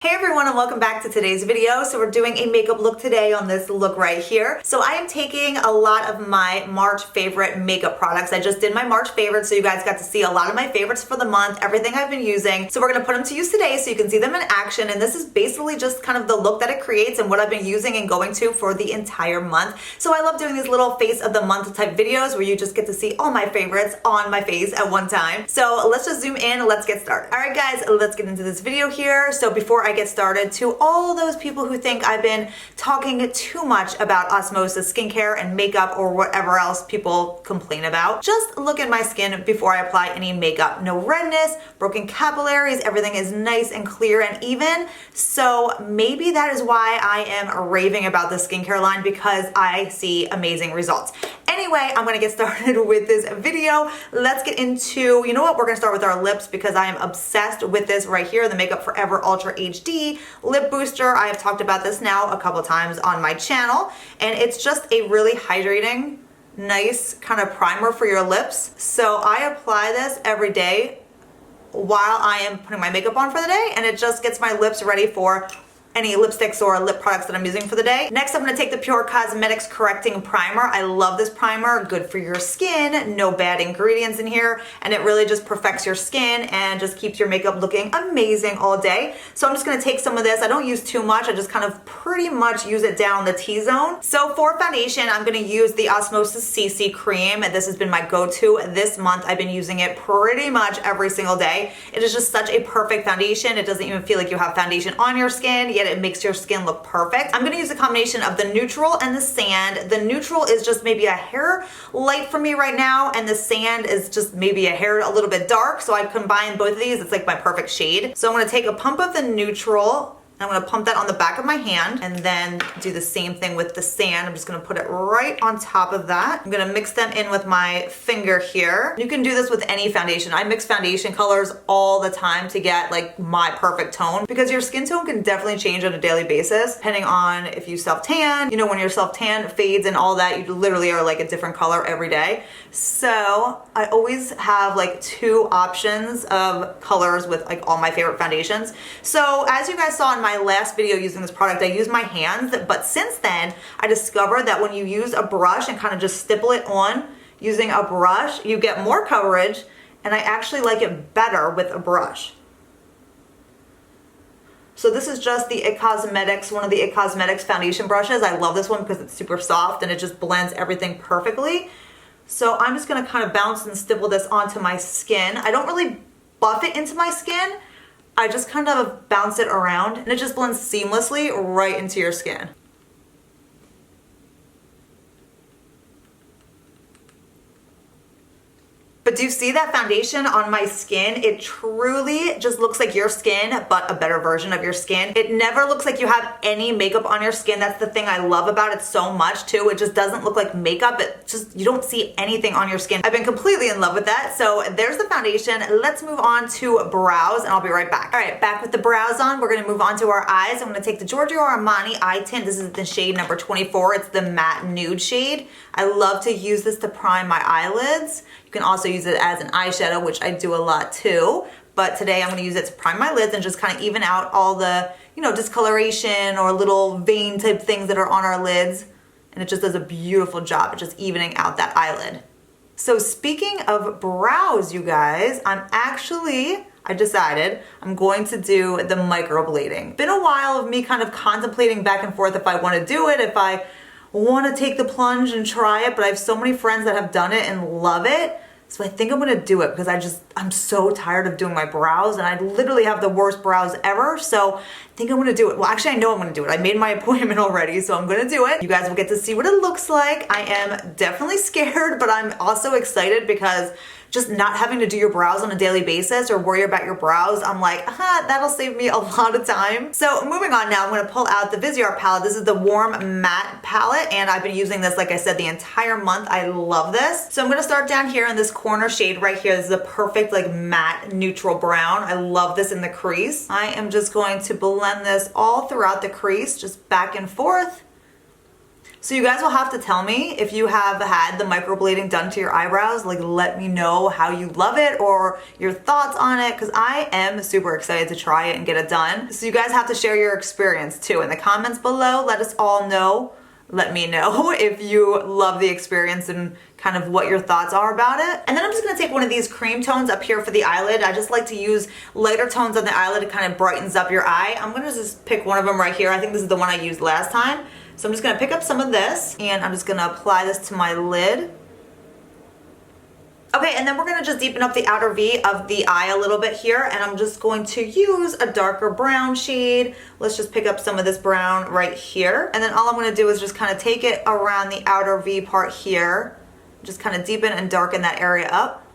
Hey everyone, and welcome back to today's video. So we're doing a makeup look today on this look right here. So I am taking a lot of my March favorite makeup products. I just did my March favorites, so you guys got to see a lot of my favorites for the month, everything I've been using. So we're gonna put them to use today so you can see them in action. And this is basically just kind of the look that it creates and what I've been using and going to for the entire month. So I love doing these little face of the month type videos where you just get to see all my favorites on my face at one time. So let's just zoom in and let's get started. All right guys, let's get into this video here. So before I get started, to all those people who think I've been talking too much about osmosis skincare and makeup or whatever else people complain about, just look at my skin before I apply any makeup. No redness, broken capillaries, everything is nice and clear and even. So maybe that is why I am raving about the skincare line, because I see amazing results. Anyway, I'm gonna get started with this video. Let's get into, you know what, we're gonna start with our lips because I am obsessed with this right here, the Makeup Forever Ultra HD Lip Booster. I have talked about this now a couple times on my channel, and it's just a really hydrating, nice kind of primer for your lips. So I apply this every day while I am putting my makeup on for the day, and it just gets my lips ready for any lipsticks or lip products that I'm using for the day. Next, I'm going to take the Pure Cosmetics Correcting Primer. I love this primer, good for your skin, no bad ingredients in here, and it really just perfects your skin and just keeps your makeup looking amazing all day. So I'm just going to take some of this. I don't use too much, I just kind of pretty much use it down the T-zone. So for foundation, I'm going to use the Osmosis CC Cream, and this has been my go-to this month. I've been using it pretty much every single day. It is just such a perfect foundation. It doesn't even feel like you have foundation on your skin, yet it makes your skin look perfect. I'm gonna use a combination of the neutral and the sand. The neutral is just maybe a hair light for me right now, and the sand is just maybe a hair a little bit dark, so I combine both of these. It's like my perfect shade. So I'm gonna take a pump of the neutral, I'm gonna pump that on the back of my hand and then do the same thing with the sand. I'm just gonna put it right on top of that. I'm gonna mix them in with my finger here. You can do this with any foundation. I mix foundation colors all the time to get like my perfect tone, because your skin tone can definitely change on a daily basis depending on if you self-tan. You know, when your self-tan fades and all that, you literally are like a different color every day. So I always have like two options of colors with like all my favorite foundations. So as you guys saw in my last video using this product, I used my hands, but since then I discovered that when you use a brush and kind of just stipple it on using a brush, you get more coverage, and I actually like it better with a brush. So this is just the It Cosmetics, one of the It Cosmetics foundation brushes. I love this one because it's super soft and it just blends everything perfectly. So I'm just gonna kind of bounce and stipple this onto my skin. I don't really buff it into my skin. I just kind of bounce it around and it just blends seamlessly right into your skin. But do you see that foundation on my skin? It truly just looks like your skin, but a better version of your skin. It never looks like you have any makeup on your skin. That's the thing I love about it so much too. It just doesn't look like makeup. It just, you don't see anything on your skin. I've been completely in love with that. So there's the foundation. Let's move on to brows and I'll be right back. All right, back with the brows on. We're gonna move on to our eyes. I'm gonna take the Giorgio Armani Eye Tint. This is the shade number 24. It's the matte nude shade. I love to use this to prime my eyelids. You can also use it as an eyeshadow, which I do a lot too. But today I'm gonna use it to prime my lids and just kind of even out all the, you know, discoloration or little vein type things that are on our lids. And it just does a beautiful job at just evening out that eyelid. So speaking of brows, you guys, I decided I'm going to do the microblading. Been a while of me kind of contemplating back and forth if I want to do it, if I want to take the plunge and try it, but I have so many friends that have done it and love it. So I think I'm gonna do it because I'm so tired of doing my brows, and I literally have the worst brows ever. So I think I'm gonna do it. Well, actually I know I'm gonna do it. I made my appointment already, so I'm gonna do it. You guys will get to see what it looks like. I am definitely scared, but I'm also excited because just not having to do your brows on a daily basis or worry about your brows, I'm like, that'll save me a lot of time. So moving on now, I'm gonna pull out the Viseart palette. This is the Warm Matte palette, and I've been using this, like I said, the entire month. I love this. So I'm gonna start down here in this corner shade right here. This is a perfect like matte neutral brown. I love this in the crease. I am just going to blend this all throughout the crease, just back and forth. So you guys will have to tell me if you have had the microblading done to your eyebrows. Like, let me know how you love it or your thoughts on it, because I am super excited to try it and get it done. So you guys have to share your experience too in the comments below. Let us all know. Let me know if you love the experience and kind of what your thoughts are about it. And then I'm just gonna take one of these cream tones up here for the eyelid. I just like to use lighter tones on the eyelid. It kind of brightens up your eye. I'm gonna just pick one of them right here. I think this is the one I used last time. So I'm just gonna pick up some of this and I'm just gonna apply this to my lid. Okay, and then we're gonna just deepen up the outer V of the eye a little bit here, and I'm just going to use a darker brown shade. Let's just pick up some of this brown right here. And then all I'm gonna do is just kind of take it around the outer V part here, just kind of deepen and darken that area up.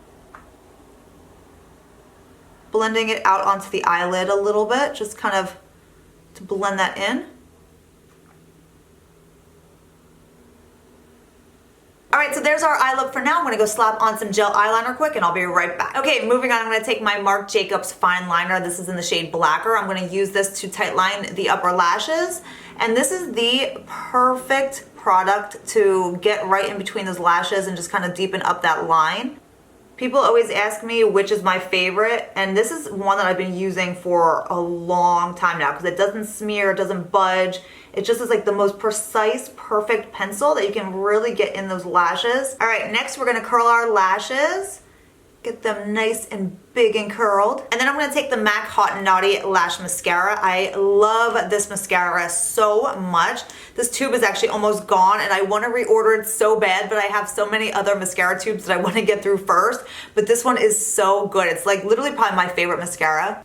Blending it out onto the eyelid a little bit, just kind of to blend that in. All right, so there's our eye look for now. I'm gonna go slap on some gel eyeliner quick and I'll be right back. Okay, moving on, I'm gonna take my Marc Jacobs fine liner. This is in the shade Blacker. I'm gonna use this to tight line the upper lashes. And this is the perfect product to get right in between those lashes and just kind of deepen up that line. People always ask me which is my favorite, and this is one that I've been using for a long time now because it doesn't smear, it doesn't budge. It just is like the most precise, perfect pencil that you can really get in those lashes. All right, next we're gonna curl our lashes. Get them nice and big and curled. And then I'm gonna take the MAC Hot and Naughty Lash Mascara. I love this mascara so much. This tube is actually almost gone and I wanna reorder it so bad, but I have so many other mascara tubes that I wanna get through first. But this one is so good. It's like literally probably my favorite mascara.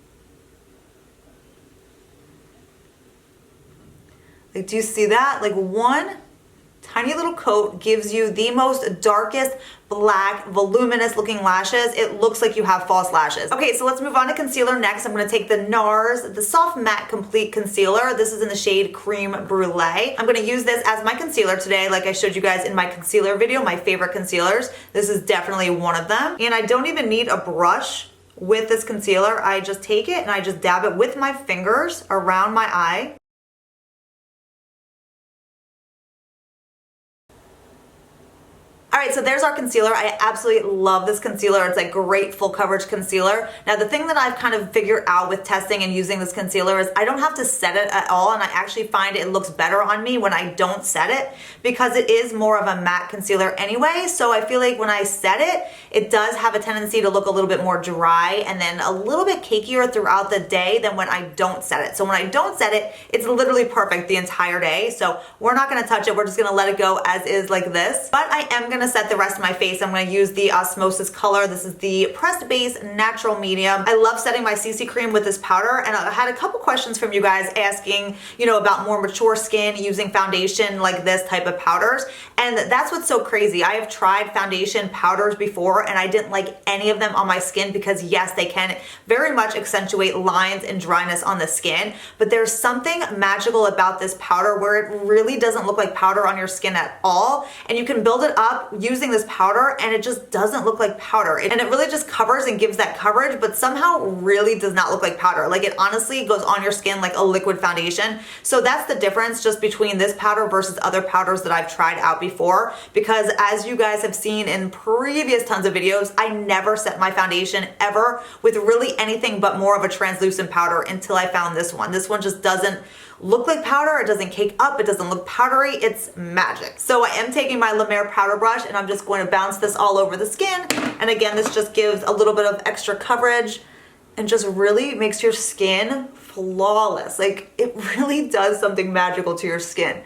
Like, do you see that? Like one tiny little coat gives you the most darkest black voluminous looking lashes. It looks like you have false lashes. Okay, so let's move on to concealer next. I'm gonna take the NARS, the Soft Matte Complete Concealer. This is in the shade Cream Brulee. I'm gonna use this as my concealer today, like I showed you guys in my concealer video, my favorite concealers. This is definitely one of them. And I don't even need a brush with this concealer. I just take it and I just dab it with my fingers around my eye. All right, so there's our concealer. I absolutely love this concealer. It's like great full coverage concealer. Now, the thing that I've kind of figured out with testing and using this concealer is I don't have to set it at all, and I actually find it looks better on me when I don't set it because it is more of a matte concealer anyway. So I feel like when I set it, it does have a tendency to look a little bit more dry and then a little bit cakier throughout the day than when I don't set it. So when I don't set it, it's literally perfect the entire day. So we're not gonna touch it. We're just gonna let it go as is like this. But I am gonna set the rest of my face. I'm gonna use the Osmosis color. This is the Pressed Base Natural Medium. I love setting my CC cream with this powder, and I had a couple questions from you guys asking, you know, about more mature skin using foundation like this type of powders. And that's what's so crazy. I have tried foundation powders before and I didn't like any of them on my skin because yes, they can very much accentuate lines and dryness on the skin, but there's something magical about this powder where it really doesn't look like powder on your skin at all. And you can build it up using this powder and it just doesn't look like powder. And it really just covers and gives that coverage, but somehow really does not look like powder. Like it honestly goes on your skin like a liquid foundation. So that's the difference just between this powder versus other powders that I've tried out before. Because as you guys have seen in previous tons of videos, I never set my foundation ever with really anything but more of a translucent powder until I found this one. This one just doesn't look like powder, it doesn't cake up, it doesn't look powdery, it's magic. So I am taking my La Mer powder brush and I'm just going to bounce this all over the skin. And again, this just gives a little bit of extra coverage and just really makes your skin flawless. Like it really does something magical to your skin.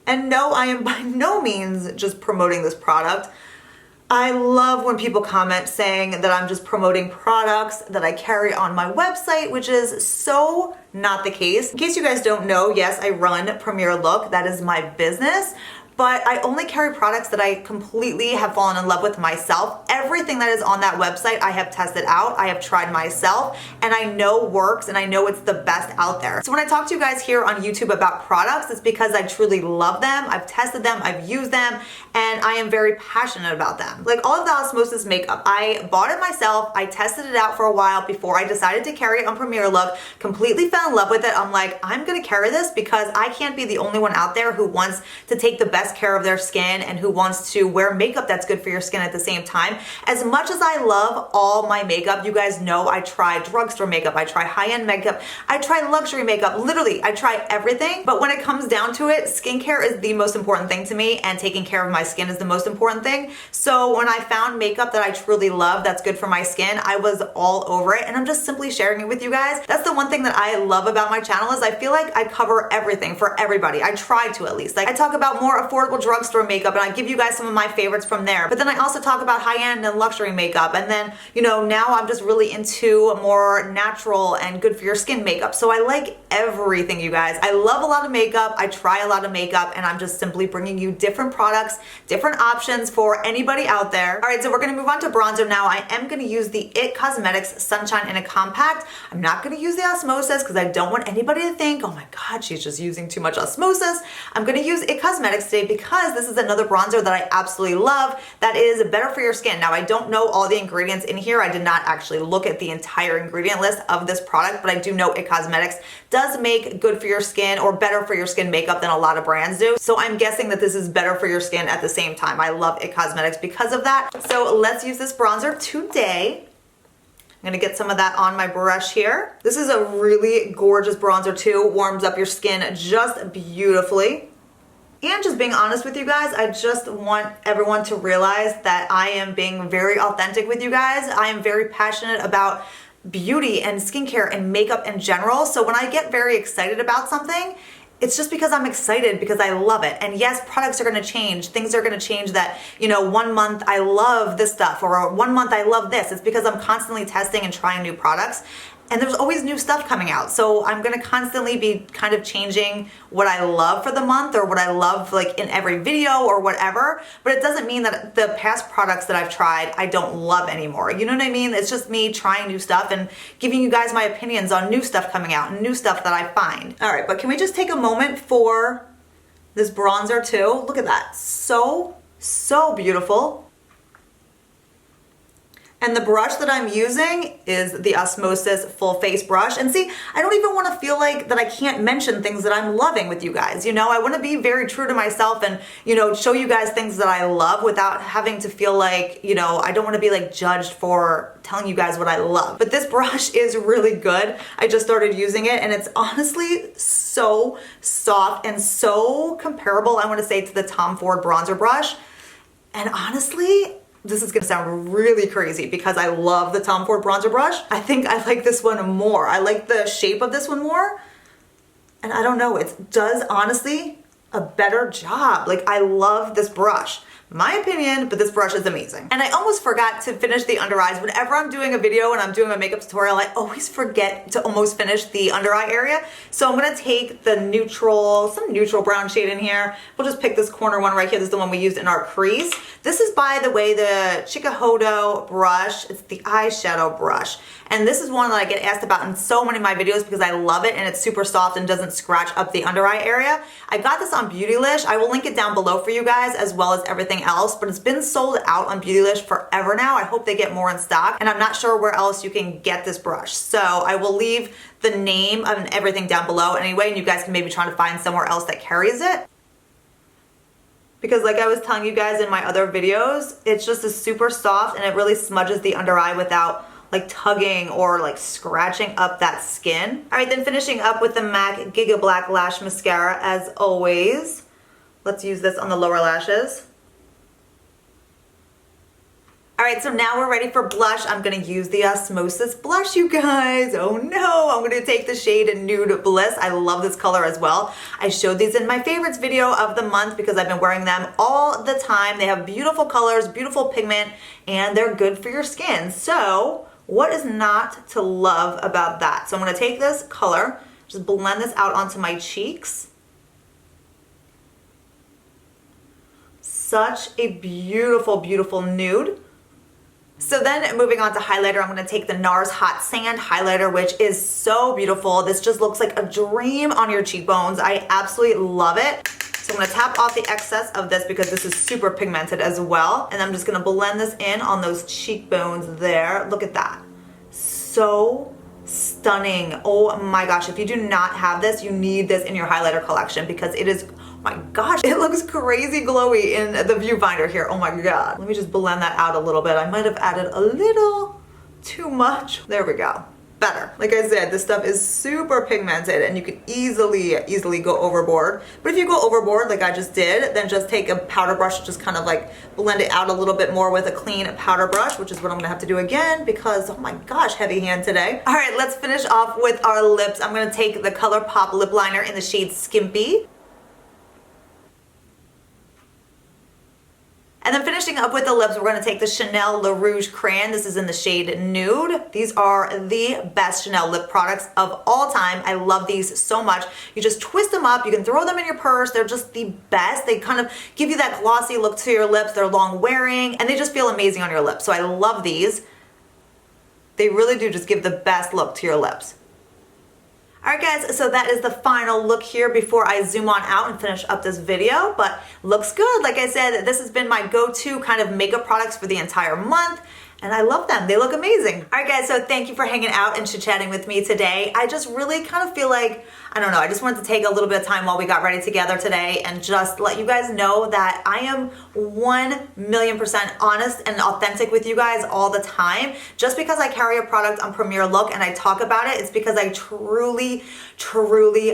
And no, I am by no means just promoting this product. I love when people comment saying that I'm just promoting products that I carry on my website, which is so not the case. In case you guys don't know, yes, I run Premier Look. That is my business. but I only carry products that I completely have fallen in love with myself. Everything that is on that website I have tested out, I have tried myself, and I know works, and I know it's the best out there. So when I talk to you guys here on YouTube about products, it's because I truly love them, I've tested them, I've used them, and I am very passionate about them. Like all of the Osmosis makeup, I bought it myself, I tested it out for a while before I decided to carry it on Premier Look, completely fell in love with it. I'm like, I'm gonna carry this because I can't be the only one out there who wants to take the best care of their skin and who wants to wear makeup that's good for your skin at the same time. As much as I love all my makeup, you guys know I try drugstore makeup, I try high-end makeup, I try luxury makeup, literally, I try everything. But when it comes down to it, skincare is the most important thing to me, and taking care of my skin is the most important thing. So when I found makeup that I truly love that's good for my skin, I was all over it, and I'm just simply sharing it with you guys. That's the one thing that I love about my channel, is I feel like I cover everything for everybody. I try to, at least. Like I talk about more affordable drugstore makeup, and I give you guys some of my favorites from there. But then I also talk about high-end and luxury makeup, and then, you know, now I'm just really into more natural and good for your skin makeup. So I like everything, you guys. I love a lot of makeup, I try a lot of makeup, and I'm just simply bringing you different products, different options for anybody out there. All right, so we're gonna move on to bronzer now. I am gonna use the IT Cosmetics Sunshine in a Compact. I'm not gonna use the Osmosis because I don't want anybody to think, oh my God, she's just using too much Osmosis. I'm gonna use IT Cosmetics today because this is another bronzer that I absolutely love that is better for your skin. Now, I don't know all the ingredients in here. I did not actually look at the entire ingredient list of this product, but I do know IT Cosmetics does make good for your skin or better for your skin makeup than a lot of brands do. So I'm guessing that this is better for your skin at the same time. I love IT Cosmetics because of that. So let's use this bronzer today. I'm gonna get some of that on my brush here. This is a really gorgeous bronzer too. Warms up your skin just beautifully. And just being honest with you guys, I just want everyone to realize that I am being very authentic with you guys. I am very passionate about beauty and skincare and makeup in general. So when I get very excited about something, it's just because I'm excited, because I love it. And yes, products are gonna change. Things are gonna change that, you know, 1 month I love this stuff, or 1 month I love this. It's because I'm constantly testing and trying new products. And there's always new stuff coming out. So I'm gonna constantly be kind of changing what I love for the month, or what I love like in every video or whatever. But it doesn't mean that the past products that I've tried, I don't love anymore. You know what I mean? It's just me trying new stuff and giving you guys my opinions on new stuff coming out and new stuff that I find. All right, but can we just take a moment for this bronzer too? Look at that, so beautiful. And the brush that I'm using is the Osmosis Full Face Brush. And see, I don't even want to feel like that I can't mention things that I'm loving with you guys. You know, I want to be very true to myself and, you know, show you guys things that I love without having to feel like, you know, I don't want to be like judged for telling you guys what I love. But this brush is really good. I just started using it, and it's honestly so soft and so comparable, I want to say, to the Tom Ford bronzer brush. And honestly, this is gonna sound really crazy because I love the Tom Ford bronzer brush. I think I like this one more. I like the shape of this one more. And I don't know, it does honestly a better job. Like, I love this brush. My opinion, but this brush is amazing. And I almost forgot to finish the under eyes. Whenever I'm doing a video and I'm doing a makeup tutorial, I always forget to almost finish the under eye area. So I'm gonna take the neutral, some neutral brown shade in here. We'll just pick this corner one right here. This is the one we used in our crease. This is, by the way, the Chit brush. It's the eyeshadow brush. And this is one that I get asked about in so many of my videos because I love it and it's super soft and doesn't scratch up the under eye area. I got this on Beautylish. I will link it down below for you guys, as well as everything else, but it's been sold out on Beautylish forever now. I hope they get more in stock, and I'm not sure where else you can get this brush. So I will leave the name and everything down below anyway, and you guys can maybe try to find somewhere else that carries it. Because like I was telling you guys in my other videos, it's just super soft and it really smudges the under eye without like tugging or like scratching up that skin. All right, then finishing up with the MAC Giga Black Lash Mascara as always. Let's use this on the lower lashes. All right, so now we're ready for blush. I'm gonna use the Osmosis blush, you guys. Oh no, I'm gonna take the shade Nude Bliss. I love this color as well. I showed these in my favorites video of the month because I've been wearing them all the time. They have beautiful colors, beautiful pigment, and they're good for your skin. So what is not to love about that? So I'm gonna take this color, just blend this out onto my cheeks. such a beautiful, beautiful nude. So then moving on to highlighter, I'm going to take the NARS Hot Sand highlighter, which is so beautiful. This just looks like a dream on your cheekbones. I absolutely love it. So I'm going to tap off the excess of this because this is super pigmented as well. And I'm just going to blend this in on those cheekbones there. Look at that. So stunning. Oh my gosh. If you do not have this, you need this in your highlighter collection because it is, oh my gosh, it looks crazy glowy in the viewfinder here. Oh my God. Let me just blend that out a little bit. I might have added a little too much. There we go. Better. Like I said, this stuff is super pigmented and you can easily go overboard. But if you go overboard like I just did, then just take a powder brush and just kind of like blend it out a little bit more with a clean powder brush, which is what I'm gonna have to do again because, oh my gosh, heavy hand today. All right, let's finish off with our lips. I'm gonna take the ColourPop lip liner in the shade Skimpy. And then finishing up with the lips, we're going to take the Chanel Le Rouge Crayon. This is in the shade Nude. These are the best Chanel lip products of all time. I love these so much. You just twist them up. You can throw them in your purse. They're just the best. They kind of give you that glossy look to your lips. They're long wearing and they just feel amazing on your lips. So I love these. They really do just give the best look to your lips. Alright guys, so that is the final look here before I zoom on out and finish up this video, but looks good. Like I said, this has been my go-to kind of makeup products for the entire month, and I love them. They look amazing. Alright guys, so thank you for hanging out and chit-chatting with me today. I just really kind of feel like, I don't know, I just wanted to take a little bit of time while we got ready together today and just let you guys know that I am 1,000,000% honest and authentic with you guys all the time. Just because I carry a product on Premier Look and I talk about it, it's because I truly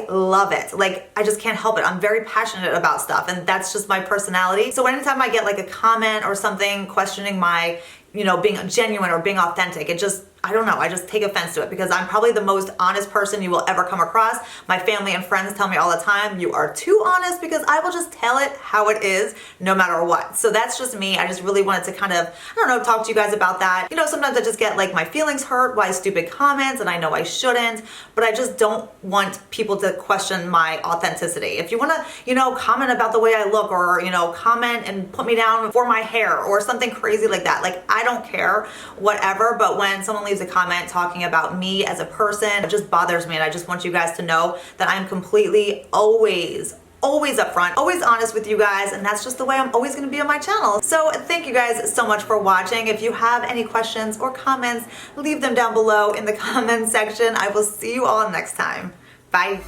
love it. Like, I just can't help it. I'm very passionate about stuff and that's just my personality. So anytime I get like a comment or something questioning my, you know, being genuine or being authentic, it just, I don't know, I just take offense to it because I'm probably the most honest person you will ever come across. My family and friends tell me all the time, you are too honest, because I will just tell it how it is no matter what. So that's just me. I just really wanted to kind of, I don't know, talk to you guys about that. You know, sometimes I just get like my feelings hurt by stupid comments and I know I shouldn't, but I just don't want people to question my authenticity. If you want to, you know, comment about the way I look or, you know, comment and put me down for my hair or something crazy like that, like I don't care, whatever, but when someone leaves a comment talking about me as a person, it just bothers me, and I just want you guys to know that I'm completely always upfront, always honest with you guys, and that's just the way I'm always going to be on my channel. So thank you guys so much for watching. If you have any questions or comments, leave them down below in the comment section. I will see you all next time. Bye.